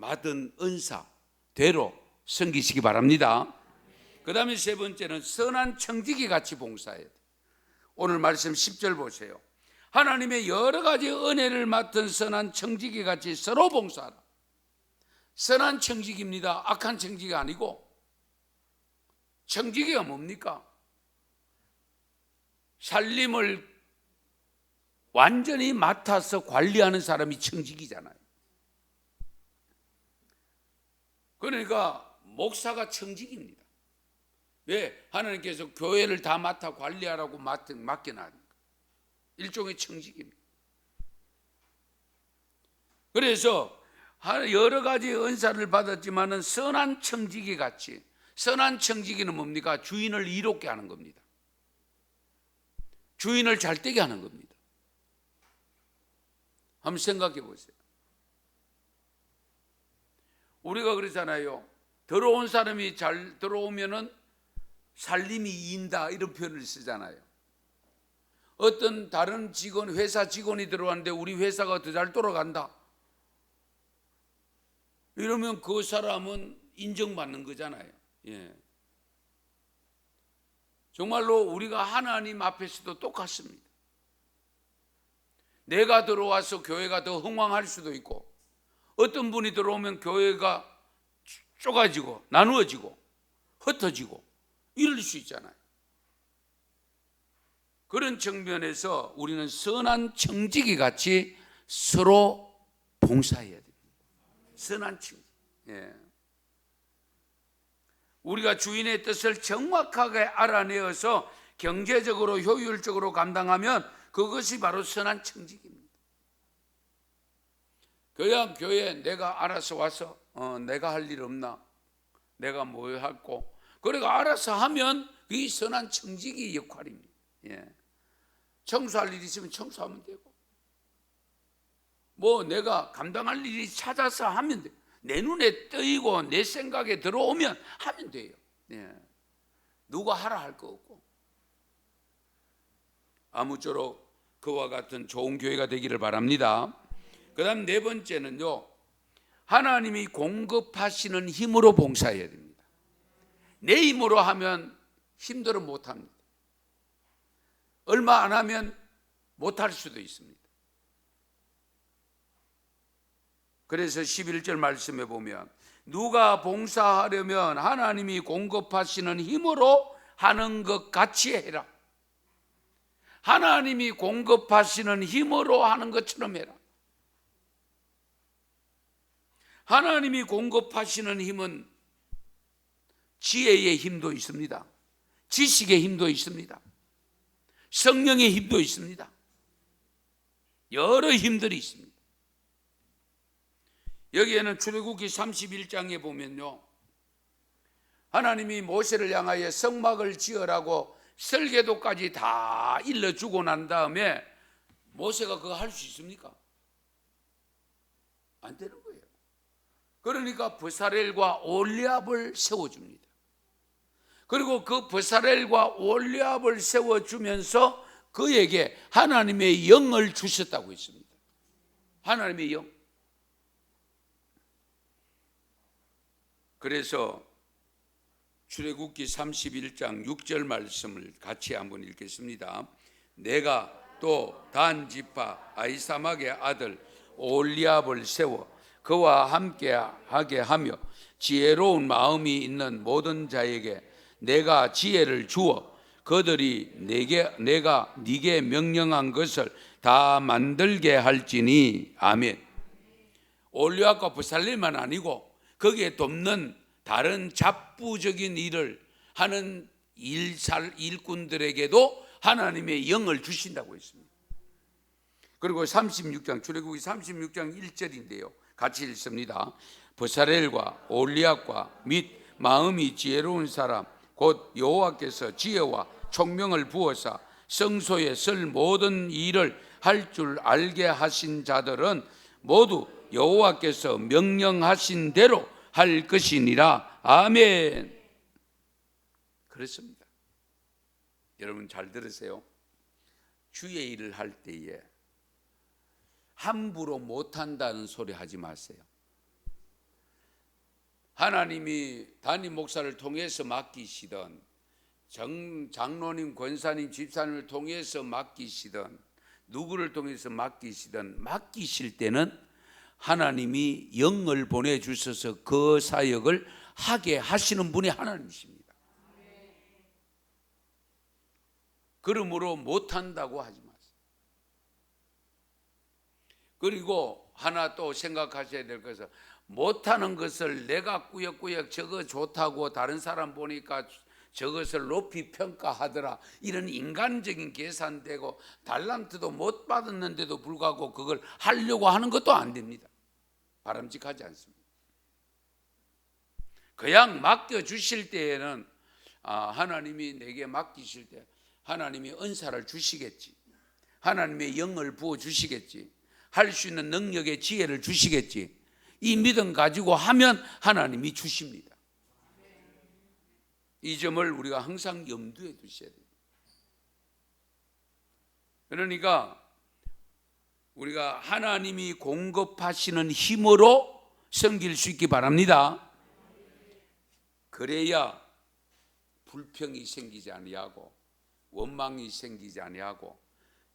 A: 받은 은사대로 섬기시기 바랍니다. 그 다음에 세 번째는 선한 청지기 같이 봉사해야 돼요. 오늘 말씀 10절 보세요. 하나님의 여러 가지 은혜를 맡은 선한 청지기 같이 서로 봉사하라. 선한 청지기입니다. 악한 청지기가 아니고. 청지기가 뭡니까? 살림을 완전히 맡아서 관리하는 사람이 청지기잖아요. 그러니까 목사가 청지기입니다. 왜? 하나님께서 교회를 다 맡아 관리하라고 맡겨놨으니까. 일종의 청지기입니다. 그래서 여러 가지 은사를 받았지만은 선한 청지기 같이, 선한 청지기는 뭡니까? 주인을 이롭게 하는 겁니다. 주인을 잘 되게 하는 겁니다. 한번 생각해 보세요. 우리가 그러잖아요. 들어온 사람이 잘 들어오면은 살림이 이인다 이런 표현을 쓰잖아요. 어떤 다른 직원, 회사 직원이 들어왔는데 우리 회사가 더 잘 돌아간다. 이러면 그 사람은 인정받는 거잖아요. 예. 정말로 우리가 하나님 앞에서도 똑같습니다. 내가 들어와서 교회가 더 흥왕할 수도 있고, 어떤 분이 들어오면 교회가 쪼가지고 나누어지고 흩어지고 이럴 수 있잖아요. 그런 측면에서 우리는 선한 청지기 같이 서로 봉사해야 됩니다. 선한 청지기. 예. 우리가 주인의 뜻을 정확하게 알아내어서 경제적으로 효율적으로 감당하면 그것이 바로 선한 청지기입니다. 그냥 교회에 내가 알아서 와서 내가 할 일 없나? 내가 뭐 할고? 그러니까 알아서 하면 그게 선한 청지기 역할입니다. 예. 청소할 일이 있으면 청소하면 되고, 뭐 내가 감당할 일이 찾아서 하면 돼. 내 눈에 뜨이고 내 생각에 들어오면 하면 돼요. 예. 누가 하라 할 거 없고. 아무쪼록 그와 같은 좋은 교회가 되기를 바랍니다. 그 다음 네 번째는요, 하나님이 공급하시는 힘으로 봉사해야 됩니다. 내 힘으로 하면 힘들어 못합니다. 얼마 안 하면 못할 수도 있습니다. 그래서 11절 말씀에 보면 누가 봉사하려면 하나님이 공급하시는 힘으로 하는 것 같이 해라. 하나님이 공급하시는 힘으로 하는 것처럼 해라. 하나님이 공급하시는 힘은 지혜의 힘도 있습니다. 지식의 힘도 있습니다. 성령의 힘도 있습니다. 여러 힘들이 있습니다. 여기에는 출애굽기 31장에 보면요, 하나님이 모세를 향하여 성막을 지으라고 설계도까지 다 일러주고 난 다음에 모세가 그거 할 수 있습니까? 안 되는 거예요. 그러니까 버사렐과 올리압을 세워줍니다. 그리고 그 버사렐과 올리압을 세워주면서 그에게 하나님의 영을 주셨다고 했습니다. 하나님의 영. 그래서 출애굽기 31장 6절 말씀을 같이 한번 읽겠습니다. 내가 또 단 지파 아히사막의 아들 올리압을 세워 그와 함께 하게 하며 지혜로운 마음이 있는 모든 자에게 내가 지혜를 주어 그들이 내가 네게 명령한 것을 다 만들게 할지니. 아멘. 올리압과 버살렐만 아니고 거기에 돕는 다른 잡부적인 일을 하는 일꾼들에게도 하나님의 영을 주신다고 했습니다. 그리고 36장 출애굽기 36장 1절인데요, 같이 읽습니다. 버사렐과 올리압과 및 마음이 지혜로운 사람 곧 여호와께서 지혜와 총명을 부어사 성소에 쓸 모든 일을 할 줄 알게 하신 자들은 모두 여호와께서 명령하신 대로 할 것이니라. 아멘. 그렇습니다. 여러분 잘 들으세요. 주의 일을 할 때에 함부로 못한다는 소리 하지 마세요. 하나님이 담임 목사를 통해서 맡기시던 장로님, 권사님, 집사님을 통해서 맡기시던 누구를 통해서 맡기시던 맡기실 때는 하나님이 영을 보내주셔서 그 사역을 하게 하시는 분이 하나님이십니다. 그러므로 못한다고 하지 마세요. 그리고 하나 또 생각하셔야 될 것은 못하는 것을 내가 꾸역꾸역 저거 좋다고 다른 사람 보니까 저것을 높이 평가하더라, 이런 인간적인 계산되고 달란트도 못 받았는데도 불구하고 그걸 하려고 하는 것도 안 됩니다. 바람직하지 않습니다. 그냥 맡겨주실 때에는 하나님이 내게 맡기실 때 하나님이 은사를 주시겠지, 하나님의 영을 부어주시겠지, 할 수 있는 능력의 지혜를 주시겠지, 이 믿음 가지고 하면 하나님이 주십니다. 이 점을 우리가 항상 염두에 두셔야 됩니다. 그러니까 우리가 하나님이 공급하시는 힘으로 섬길 수 있기 바랍니다. 그래야 불평이 생기지 아니하고 원망이 생기지 아니하고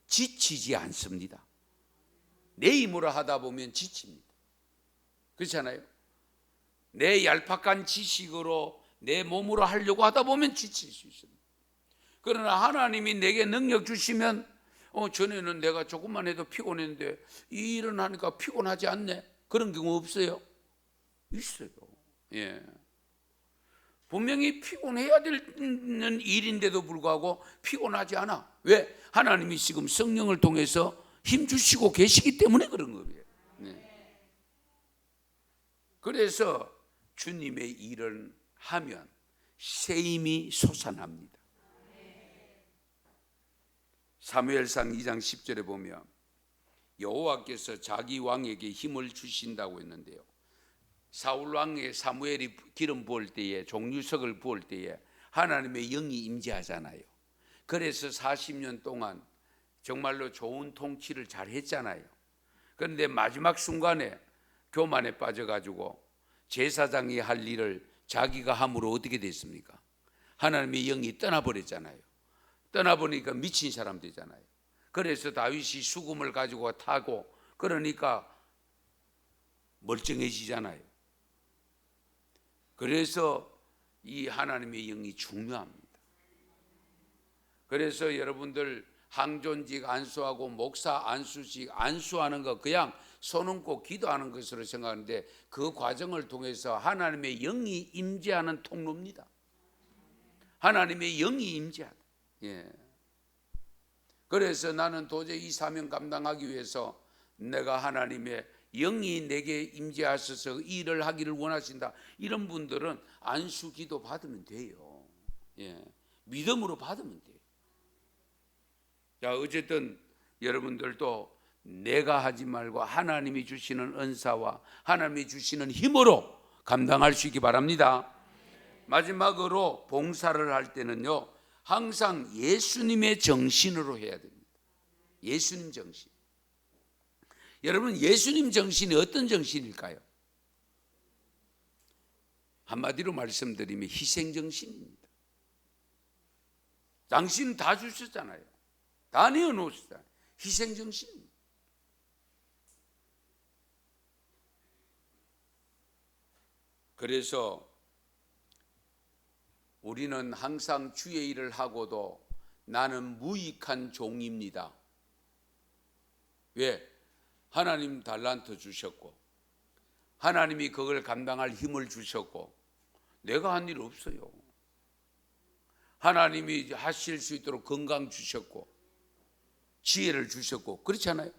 A: 지치지 않습니다. 내 힘으로 하다 보면 지칩니다. 그렇잖아요. 내 얄팍한 지식으로 내 몸으로 하려고 하다 보면 지칠 수 있습니다. 그러나 하나님이 내게 능력 주시면 전에는 내가 조금만 해도 피곤했는데 이 일은 하니까 피곤하지 않네, 그런 경우 없어요? 있어요. 예. 분명히 피곤해야 되는 일인데도 불구하고 피곤하지 않아. 왜? 하나님이 지금 성령을 통해서 힘 주시고 계시기 때문에 그런 거예요. 네. 그래서 주님의 일을 하면 새 힘이 솟아납니다. 사무엘상 2장 10절에 보면 여호와께서 자기 왕에게 힘을 주신다고 했는데요, 사울 왕에 사무엘이 기름 부을 때에, 종유석을 부을 때에 하나님의 영이 임재하잖아요. 그래서 40년 동안 정말로 좋은 통치를 잘 했잖아요. 그런데 마지막 순간에 교만에 빠져가지고 제사장이 할 일을 자기가 함으로 어떻게 됐습니까? 하나님의 영이 떠나버렸잖아요. 떠나보니까 미친 사람 되잖아요. 그래서 다윗이 수금을 가지고 타고 그러니까 멀쩡해지잖아요. 그래서 이 하나님의 영이 중요합니다. 그래서 여러분들 항존직 안수하고 목사 안수직 안수하는 거 그냥 손 얹고 기도하는 것으로 생각하는데 그 과정을 통해서 하나님의 영이 임재하는 통로입니다. 하나님의 영이 임재하다. 예. 그래서 나는 도저히 이 사명 감당하기 위해서 내가 하나님의 영이 내게 임재하셔서 일을 하기를 원하신다. 이런 분들은 안수 기도 받으면 돼요. 예. 믿음으로 받으면 돼요. 자, 어쨌든 여러분들도 내가 하지 말고 하나님이 주시는 은사와 하나님이 주시는 힘으로 감당할 수 있기 바랍니다. 마지막으로 봉사를 할 때는요, 항상 예수님의 정신으로 해야 됩니다. 예수님 정신. 여러분, 예수님 정신이 어떤 정신일까요? 한마디로 말씀드리면 희생 정신입니다. 당신은 다 주셨잖아요. 다 내어놓으셨잖아요. 희생 정신입니다. 그래서 우리는 항상 주의 일을 하고도 나는 무익한 종입니다. 왜? 하나님 달란트 주셨고 하나님이 그걸 감당할 힘을 주셨고 내가 한 일 없어요. 하나님이 하실 수 있도록 건강 주셨고 지혜를 주셨고 그렇잖아요.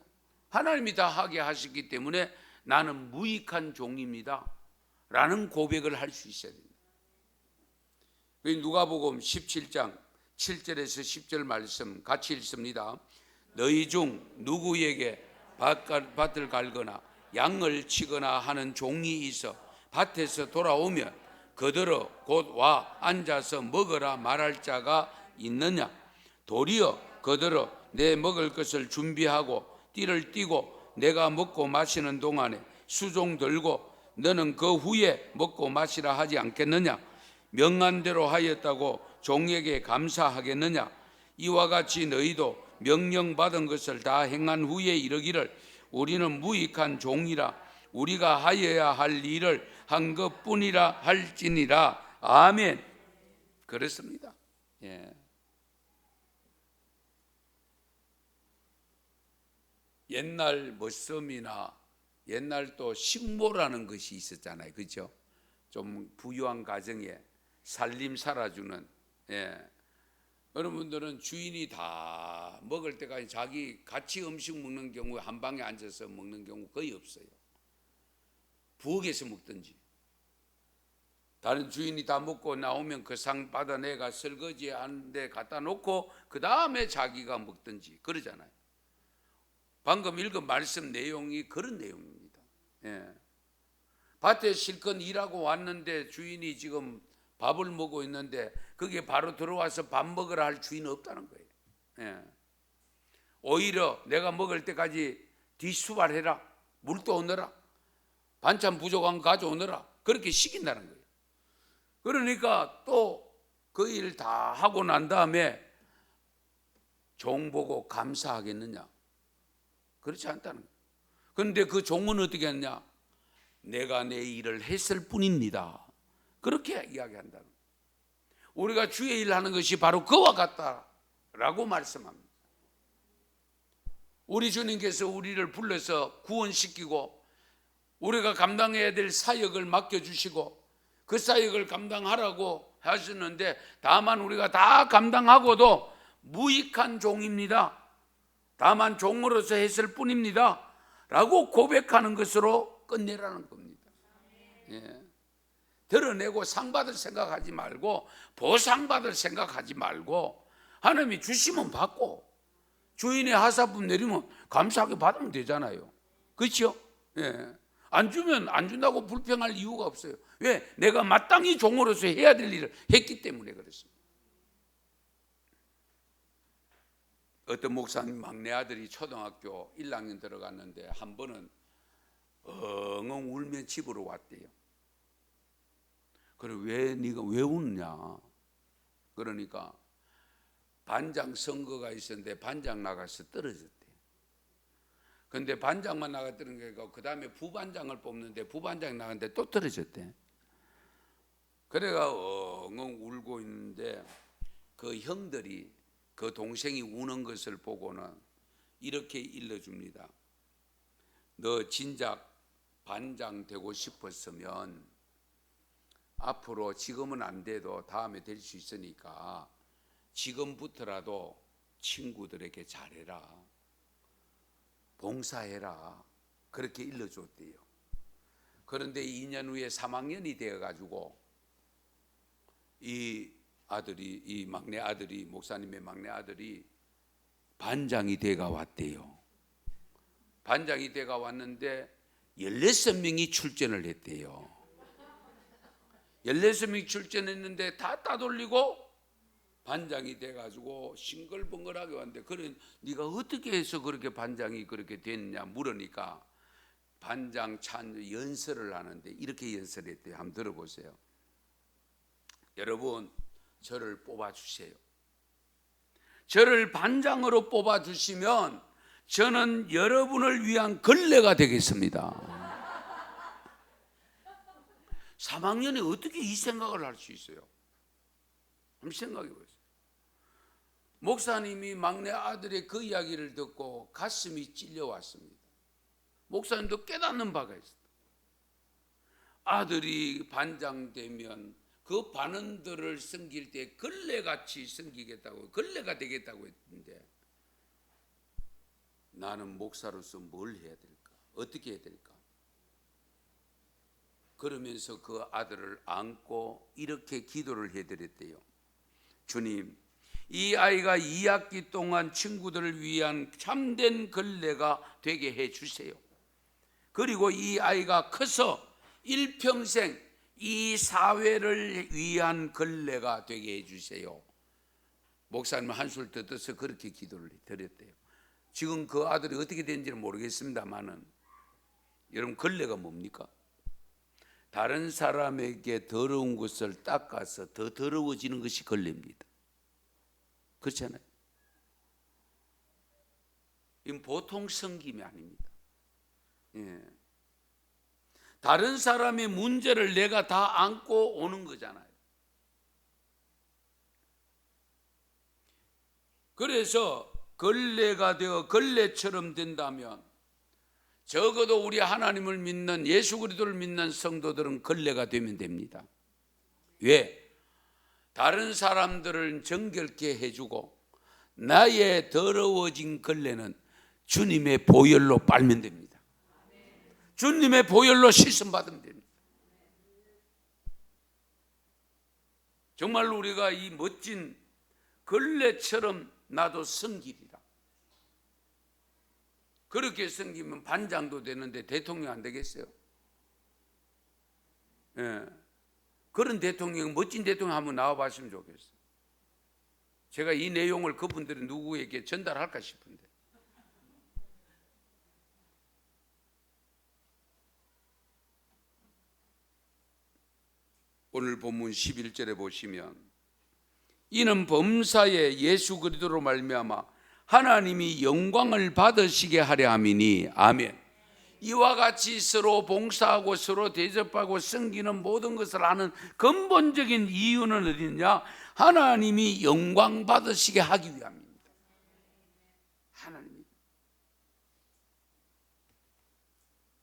A: 하나님이 다 하게 하셨기 때문에 나는 무익한 종입니다 라는 고백을 할 수 있어야 됩니다. 누가복음 17장 7절에서 10절 말씀 같이 읽습니다. 너희 중 누구에게 밭을 갈거나 양을 치거나 하는 종이 있어 밭에서 돌아오면 그들어 곧 와 앉아서 먹으라 말할 자가 있느냐? 도리어 그들어 내 먹을 것을 준비하고 띠를 띠고 내가 먹고 마시는 동안에 수종 들고 너는 그 후에 먹고 마시라 하지 않겠느냐? 명한대로 하였다고 종에게 감사하겠느냐? 이와 같이 너희도 명령받은 것을 다 행한 후에 이르기를 우리는 무익한 종이라 우리가 하여야 할 일을 한 것뿐이라 할지니라. 아멘. 그렇습니다. 예. 옛날 머슴이나 옛날 또 식모라는 것이 있었잖아요. 그렇죠? 좀 부유한 가정에 살림 살아주는. 예. 여러분들은 주인이 다 먹을 때까지 자기 같이 음식 먹는 경우에 한 방에 앉아서 먹는 경우 거의 없어요. 부엌에서 먹든지 다른 주인이 다 먹고 나오면 그 상 받아내가 설거지 하는 데 갖다 놓고 그 다음에 자기가 먹든지 그러잖아요. 방금 읽은 말씀 내용이 그런 내용입니다. 예. 밭에 실컷 일하고 왔는데 주인이 지금 밥을 먹고 있는데 그게 바로 들어와서 밥 먹으라 할 주인은 없다는 거예요. 예. 오히려 내가 먹을 때까지 뒷수발해라, 물도 오너라, 반찬 부족한 거 가져오너라 그렇게 시킨다는 거예요. 그러니까 또 그 일 다 하고 난 다음에 종 보고 감사하겠느냐? 그렇지 않다는 거예요. 그런데 그 종은 어떻게 했냐? 내가 내 일을 했을 뿐입니다. 그렇게 이야기한다는 거예요. 우리가 주의 일을 하는 것이 바로 그와 같다라고 말씀합니다. 우리 주님께서 우리를 불러서 구원시키고 우리가 감당해야 될 사역을 맡겨주시고 그 사역을 감당하라고 하셨는데 다만 우리가 다 감당하고도 무익한 종입니다. 다만 종으로서 했을 뿐입니다 라고 고백하는 것으로 끝내라는 겁니다. 예. 드러내고 상 받을 생각하지 말고 보상 받을 생각하지 말고 하나님이 주시면 받고 주인의 하사품 내리면 감사하게 받으면 되잖아요. 그렇죠? 예. 안 주면 안 준다고 불평할 이유가 없어요. 왜? 내가 마땅히 종으로서 해야 될 일을 했기 때문에 그렇습니다. 어떤 목사님 막내 아들이 초등학교 1학년 들어갔는데 한 번은 엉엉 울며 집으로 왔대요. 그래 왜 네가 왜 웃냐? 그러니까 반장 선거가 있었는데 반장 나가서 떨어졌대. 근데 반장만 나갔다는 게 그 다음에 부반장을 뽑는데 부반장 나갔는데 또 떨어졌대. 그래가 엉엉 울고 있는데 그 형들이 그 동생이 우는 것을 보고는 이렇게 일러줍니다. 너 진작 반장 되고 싶었으면 앞으로 지금은 안 돼도 다음에 될 수 있으니까 지금부터라도 친구들에게 잘해라, 봉사해라, 그렇게 일러줬대요. 그런데 2년 후에 3학년이 되어가지고 이 막내 아들이, 목사님의 막내 아들이 반장이 돼가 왔대요. 반장이 돼가 왔는데 16명이 출전을 했대요. 16명이 출전했는데 다 따돌리고 반장이 돼가지고 싱글벙글하게 왔는데, 그래 네가 어떻게 해서 그렇게 반장이 그렇게 됐냐 물으니까 반장 찬 연설을 하는데 이렇게 연설했대요. 한번 들어보세요. 여러분, 저를 뽑아주세요. 저를 반장으로 뽑아주시면 저는 여러분을 위한 걸레가 되겠습니다. 3학년에 어떻게 이 생각을 할 수 있어요? 한번 생각해 보세요. 목사님이 막내 아들의 그 이야기를 듣고 가슴이 찔려왔습니다. 목사님도 깨닫는 바가 있어요. 아들이 반장 되면 그 반원들을 섬길 때 걸레같이 섬기겠다고, 걸레가 되겠다고 했는데, 나는 목사로서 뭘 해야 될까? 어떻게 해야 될까? 그러면서 그 아들을 안고 이렇게 기도를 해드렸대요. 주님, 이 아이가 2학기 동안 친구들을 위한 참된 걸레가 되게 해주세요. 그리고 이 아이가 커서 일평생 이 사회를 위한 걸레가 되게 해주세요. 목사님 한술 뜯어서 그렇게 기도를 드렸대요. 지금 그 아들이 어떻게 된지는 모르겠습니다만은, 여러분, 걸레가 뭡니까? 다른 사람에게 더러운 것을 닦아서 더 더러워지는 것이 걸레입니다. 그렇잖아요. 이건 보통 섬김이 아닙니다. 예. 다른 사람의 문제를 내가 다 안고 오는 거잖아요. 그래서 걸레가 되어 걸레처럼 된다면 적어도 우리 하나님을 믿는, 예수 그리스도를 믿는 성도들은 걸레가 되면 됩니다. 왜? 다른 사람들을 정결케 해주고 나의 더러워진 걸레는 주님의 보혈로 빨면 됩니다. 주님의 보혈로 씻음받으면 됩니다. 정말로 우리가 이 멋진 걸레처럼 나도 섬기리라. 그렇게 섬기면 반장도 되는데 대통령 안 되겠어요? 예. 그런 대통령, 멋진 대통령 한번 나와봤으면 좋겠어요. 제가 이 내용을 그분들이 누구에게 전달할까 싶은데. 오늘 본문 11절에 보시면, 이는 범사에 예수 그리스도로 말미암아 하나님이 영광을 받으시게 하려 함이니. 아멘. 이와 같이 서로 봉사하고 서로 대접하고 섬기는 모든 것을 하는 근본적인 이유는 어디냐? 하나님이 영광 받으시게 하기 위함입니다. 하나님이.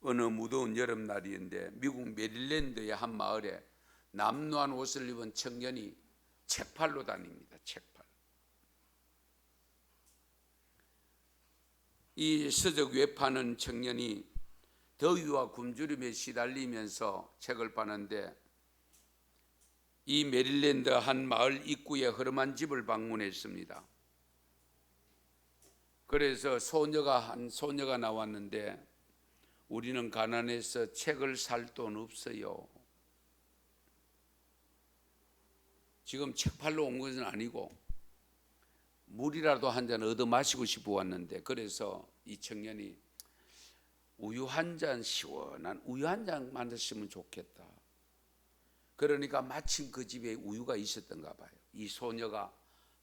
A: 어느 무더운 여름날이었는데 미국 메릴랜드의 한 마을에 남루한 옷을 입은 청년이 책팔로 다닙니다. 책팔. 이 서적 외파는 청년이 더위와 굶주림에 시달리면서 책을 파는데, 이 메릴랜드 한 마을 입구에 허름한 집을 방문했습니다. 그래서 한 소녀가 나왔는데, 우리는 가난해서 책을 살 돈 없어요. 지금 책 팔러 온 것은 아니고 물이라도 한 잔 얻어 마시고 싶어 왔는데, 그래서 이 청년이 우유 한 잔, 시원한 우유 한 잔 만드시면 좋겠다. 그러니까 마침 그 집에 우유가 있었던가 봐요. 이 소녀가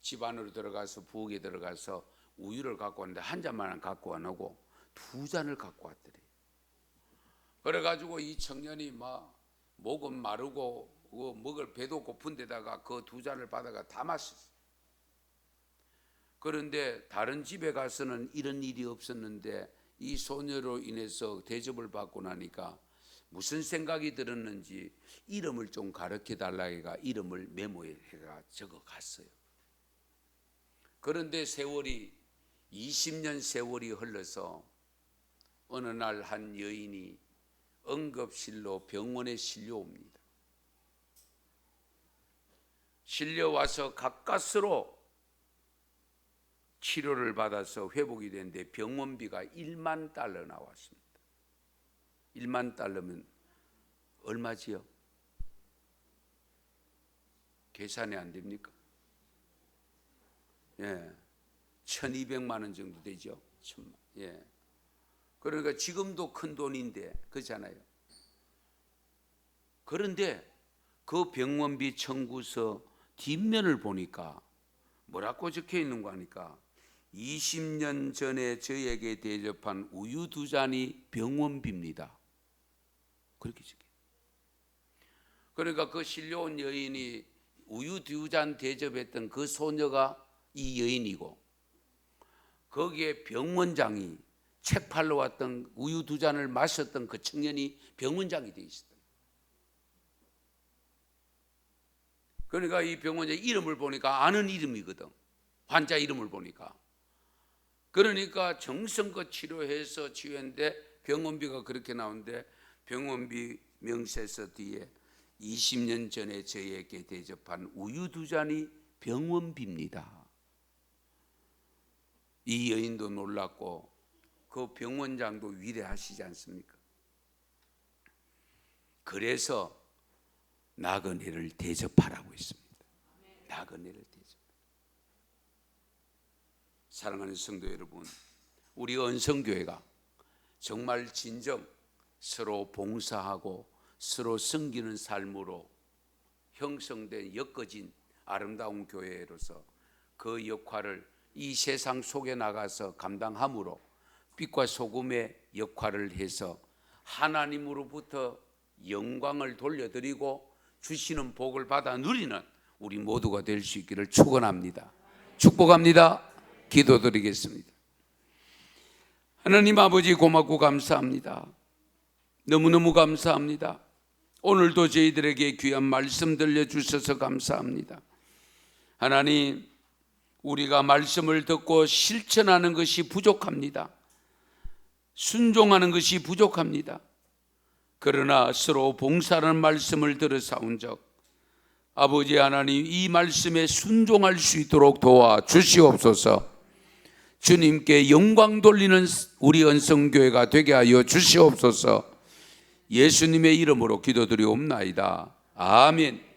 A: 집 안으로 들어가서 부엌에 들어가서 우유를 갖고 왔는데 한 잔만 갖고 안 오고 2잔을 갖고 왔더래. 그래가지고 이 청년이 막 목은 마르고 먹을 배도 고픈 데다가 그 2잔을 받아가 다 마셨어요. 그런데 다른 집에 가서는 이런 일이 없었는데 이 소녀로 인해서 대접을 받고 나니까 무슨 생각이 들었는지 이름을 좀 가르쳐 달라니까 이름을 메모해가 적어 갔어요. 그런데 세월이 20년 세월이 흘러서 어느 날 한 여인이 응급실로 병원에 실려옵니다. 실려와서 가까스로 치료를 받아서 회복이 되는데 병원비가 1만 달러 나왔습니다. 1만 달러면 얼마지요? 계산이 안 됩니까? 예, 1200만 원 정도 되죠. 예. 그러니까 지금도 큰 돈인데 그렇잖아요. 그런데 그 병원비 청구서 뒷면을 보니까 뭐라고 적혀 있는 거 하니까 20년 전에 저에게 대접한 우유 2잔이 병원비입니다. 그렇게 적혀. 그러니까 그 실려온 여인이 우유 2잔 대접했던 그 소녀가 이 여인이고, 거기에 병원장이 책 팔러 왔던 우유 2잔을 마셨던 그 청년이 병원장이 되어 있었다. 그러니까 이 병원장 이름을 보니까 아는 이름이거든. 환자 이름을 보니까. 그러니까 정성껏 치료해서 치유했는데 병원비가 그렇게 나오는데 병원비 명세서 뒤에 20년 전에 저희에게 대접한 우유 2잔이 병원비입니다. 이 여인도 놀랐고 그 병원장도 위대하시지 않습니까? 그래서 나그네를 대접하라고 했습니다. 나그네를 대접. 사랑하는 성도 여러분, 우리 언성교회가 정말 진정 서로 봉사하고 서로 섬기는 삶으로 형성된 엮어진 아름다운 교회로서 그 역할을 이 세상 속에 나가서 감당함으로 빛과 소금의 역할을 해서 하나님으로부터 영광을 돌려드리고 주시는 복을 받아 누리는 우리 모두가 될 수 있기를 축원합니다. 축복합니다. 기도드리겠습니다. 하나님 아버지 고맙고 감사합니다. 너무너무 감사합니다. 오늘도 저희들에게 귀한 말씀 들려주셔서 감사합니다. 하나님, 우리가 말씀을 듣고 실천하는 것이 부족합니다. 순종하는 것이 부족합니다. 그러나 서로 봉사하는 말씀을 들어사온적 아버지 하나님, 이 말씀에 순종할 수 있도록 도와주시옵소서. 주님께 영광 돌리는 우리 언성교회가 되게 하여 주시옵소서. 예수님의 이름으로 기도드리옵나이다. 아멘.